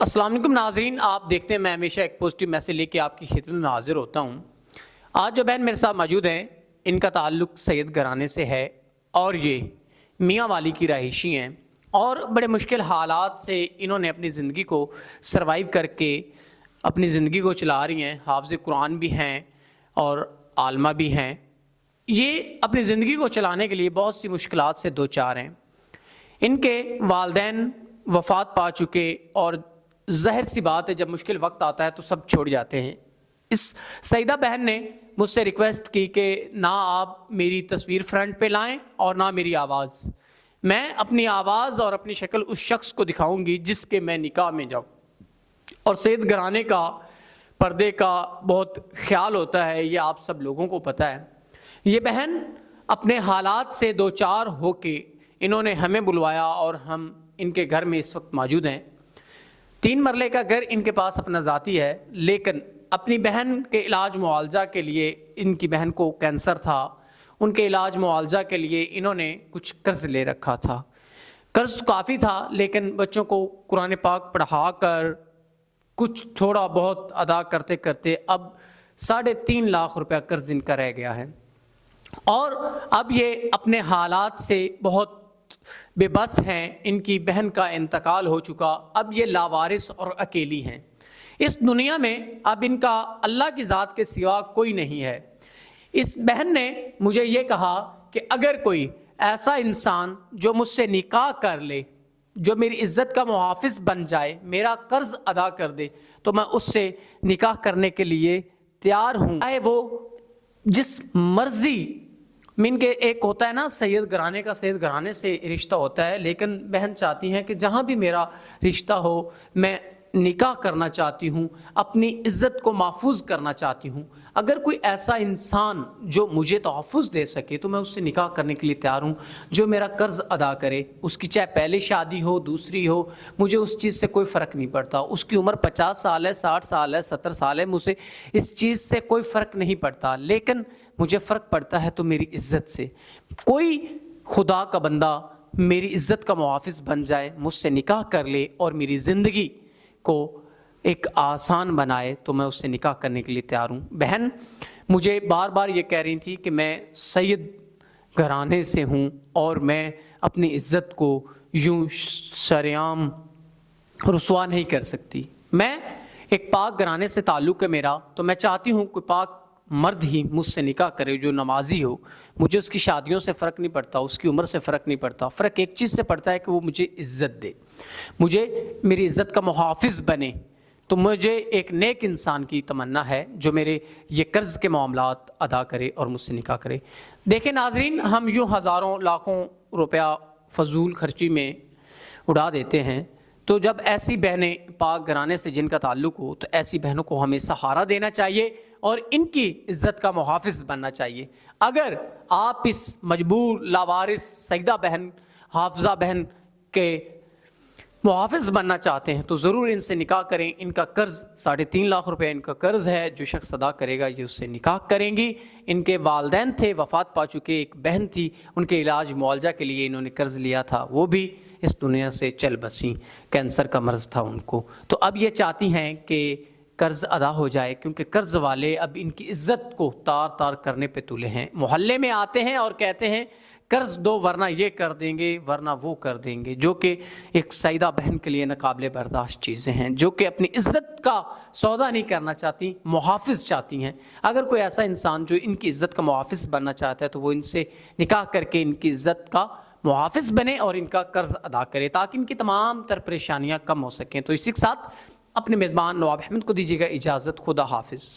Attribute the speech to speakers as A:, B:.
A: अस्सलाम वालेकुम नाजरीन, आप देखते हैं मैं हमेशा एक पॉजिटिव मैसेज लेके आपकी खिदमत में हाजिर होता हूँ। आज जो बहन मेरे साथ मौजूद हैं, इनका ताल्लुक़ सैयद घराने से है और ये मियाँ वाली की रहायशी हैं और बड़े मुश्किल हालात से इन्होंने अपनी ज़िंदगी को सर्वाइव करके अपनी ज़िंदगी को चला रही हैं। हाफ़िज़ कुरान भी हैं और आलमा भी हैं। ये अपनी ज़िंदगी को चलाने के लिए बहुत सी मुश्किलात से दो चार हैं। इनके वालिदैन वफ़ात पा चुके और ज़ाहिर सी बात है, जब मुश्किल वक्त आता है तो सब छोड़ जाते हैं। इस सईदा बहन ने मुझसे रिक्वेस्ट की कि ना आप मेरी तस्वीर फ्रंट पे लाएं और ना मेरी आवाज़। मैं अपनी आवाज़ और अपनी शक्ल उस शख्स को दिखाऊंगी जिसके मैं निकाह में जाऊं। और सैयद घराने का पर्दे का बहुत ख्याल होता है, ये आप सब लोगों को पता है। ये बहन अपने हालात से दो चार होके इन्होंने हमें बुलवाया और हम इनके घर में इस वक्त मौजूद हैं। 3 मरले का घर इनके पास अपना ज़ाती है, लेकिन अपनी बहन के इलाज मुआवजा के लिए, इनकी बहन को कैंसर था, उनके इलाज मुआवजा के लिए इन्होंने कुछ कर्ज़ ले रखा था। कर्ज़ तो काफ़ी था, लेकिन बच्चों को कुरान पाक पढ़ा कर कुछ थोड़ा बहुत अदा करते करते अब 3.5 लाख रुपया कर्ज़ इनका रह गया है। और अब ये अपने हालात से बहुत बेबस हैं। इनकी बहन का इंतकाल हो चुका, अब ये लावारिस और अकेली हैं। इस दुनिया में अब इनका अल्लाह की ज़ात के सिवा कोई नहीं है। इस बहन ने मुझे ये कहा कि अगर कोई ऐसा इंसान जो मुझसे निकाह कर ले, जो मेरी इज़्ज़त का मुहाफ़िज़ बन जाए, मेरा कर्ज़ अदा कर दे, तो मैं उससे निकाह करने के लिए तैयार हूँ। चाहे वो जिस मर्ज़ी मीन के, एक होता है ना सैयद घराने का, सैयद घराने से रिश्ता होता है, लेकिन बहन चाहती हैं कि जहाँ भी मेरा रिश्ता हो मैं निकाह करना चाहती हूँ, अपनी इज़्ज़त को महफूज करना चाहती हूँ। अगर कोई ऐसा इंसान जो मुझे तहफ़्फ़ुज़ दे सके तो मैं उससे निकाह करने के लिए तैयार हूँ, जो मेरा कर्ज़ अदा करे। उसकी चाहे पहली शादी हो, दूसरी हो, मुझे उस चीज़ से कोई फ़र्क नहीं पड़ता। उसकी उम्र 50 साल है, 60 साल है, 70 साल है, मुझे इस चीज़ से कोई फ़र्क नहीं पड़ता। लेकिन मुझे फ़र्क पड़ता है तो मेरी इज़्ज़त से। कोई खुदा का बंदा मेरी इज़्ज़त का मुहाफ़िज़ बन जाए, मुझसे निकाह कर ले और मेरी ज़िंदगी को एक आसान बनाए, तो मैं उससे निकाह करने के लिए तैयार हूँ। बहन मुझे बार बार ये कह रही थी कि मैं सैयद घराने से हूँ और मैं अपनी इज़्ज़त को यूँ शरेआम रुसवा नहीं कर सकती। मैं एक पाक घराने से ताल्लुक़ है मेरा, तो मैं चाहती हूँ कोई पाक मर्द ही मुझसे निकाह करे जो नमाजी हो। मुझे उसकी शादियों से फ़र्क नहीं पड़ता, उसकी उम्र से फ़र्क नहीं पड़ता। फ़र्क एक चीज़ से पड़ता है कि वो मुझे इज़्ज़त दे, मुझे मेरी इज़्ज़त का मुहाफ़िज़ बने। तो मुझे एक नेक इंसान की तमन्ना है जो मेरे ये कर्ज़ के मामलात अदा करे और मुझसे निकाह करे। देखें नाज़रीन, हम यूँ हज़ारों लाखों रुपया फ़जूल खर्ची में उड़ा देते हैं, तो जब ऐसी बहनें पाक घराने से जिनका ताल्लुक़ हो, तो ऐसी बहनों को हमें सहारा देना चाहिए और इनकी इज़्ज़त का मुहाफ़िज़ बनना चाहिए। अगर आप इस मजबूर लावारिस सईदा बहन, हाफ़िज़ा बहन के मुहाफ़िज़ बनना चाहते हैं तो ज़रूर इनसे निकाह करें। इनका कर्ज़ 3.5 लाख रुपये इनका कर्ज़ है, जो शख्स अदा करेगा ये उससे निकाह करेंगी। इनके वालिदैन थे, वफ़ात पा चुके, एक बहन थी, उनके इलाज मुआवजा के लिए इन्होंने कर्ज़ लिया था, वो भी इस दुनिया से चल बसी, कैंसर का मर्ज़ था उनको। तो अब ये चाहती हैं कि कर्ज़ अदा हो जाए, क्योंकि कर्ज़ वाले अब इनकी इज़्ज़त को तार तार करने पे तुले हैं। मोहल्ले में आते हैं और कहते हैं कर्ज़ दो वरना ये कर देंगे वरना वो कर देंगे, जो कि एक सईदा बहन के लिए नाकाबिले बर्दाश्त चीज़ें हैं, जो कि अपनी इज़्ज़त का सौदा नहीं करना चाहती, मुहाफ़िज़ चाहती हैं। अगर कोई ऐसा इंसान जो इनकी इज़्ज़त का मुहाफ़िज़ बनना चाहता है तो वो इनसे निकाह करके इनकी इज़्ज़त का मुहाफ़िज़ बने और इनका कर्ज़ अदा करे, ताकि इनकी तमाम तर परेशानियाँ कम हो सकें। तो इसी के साथ अपने मेज़बान नवाब अहमद को दीजिएगा इजाज़त। खुदा हाफिज़।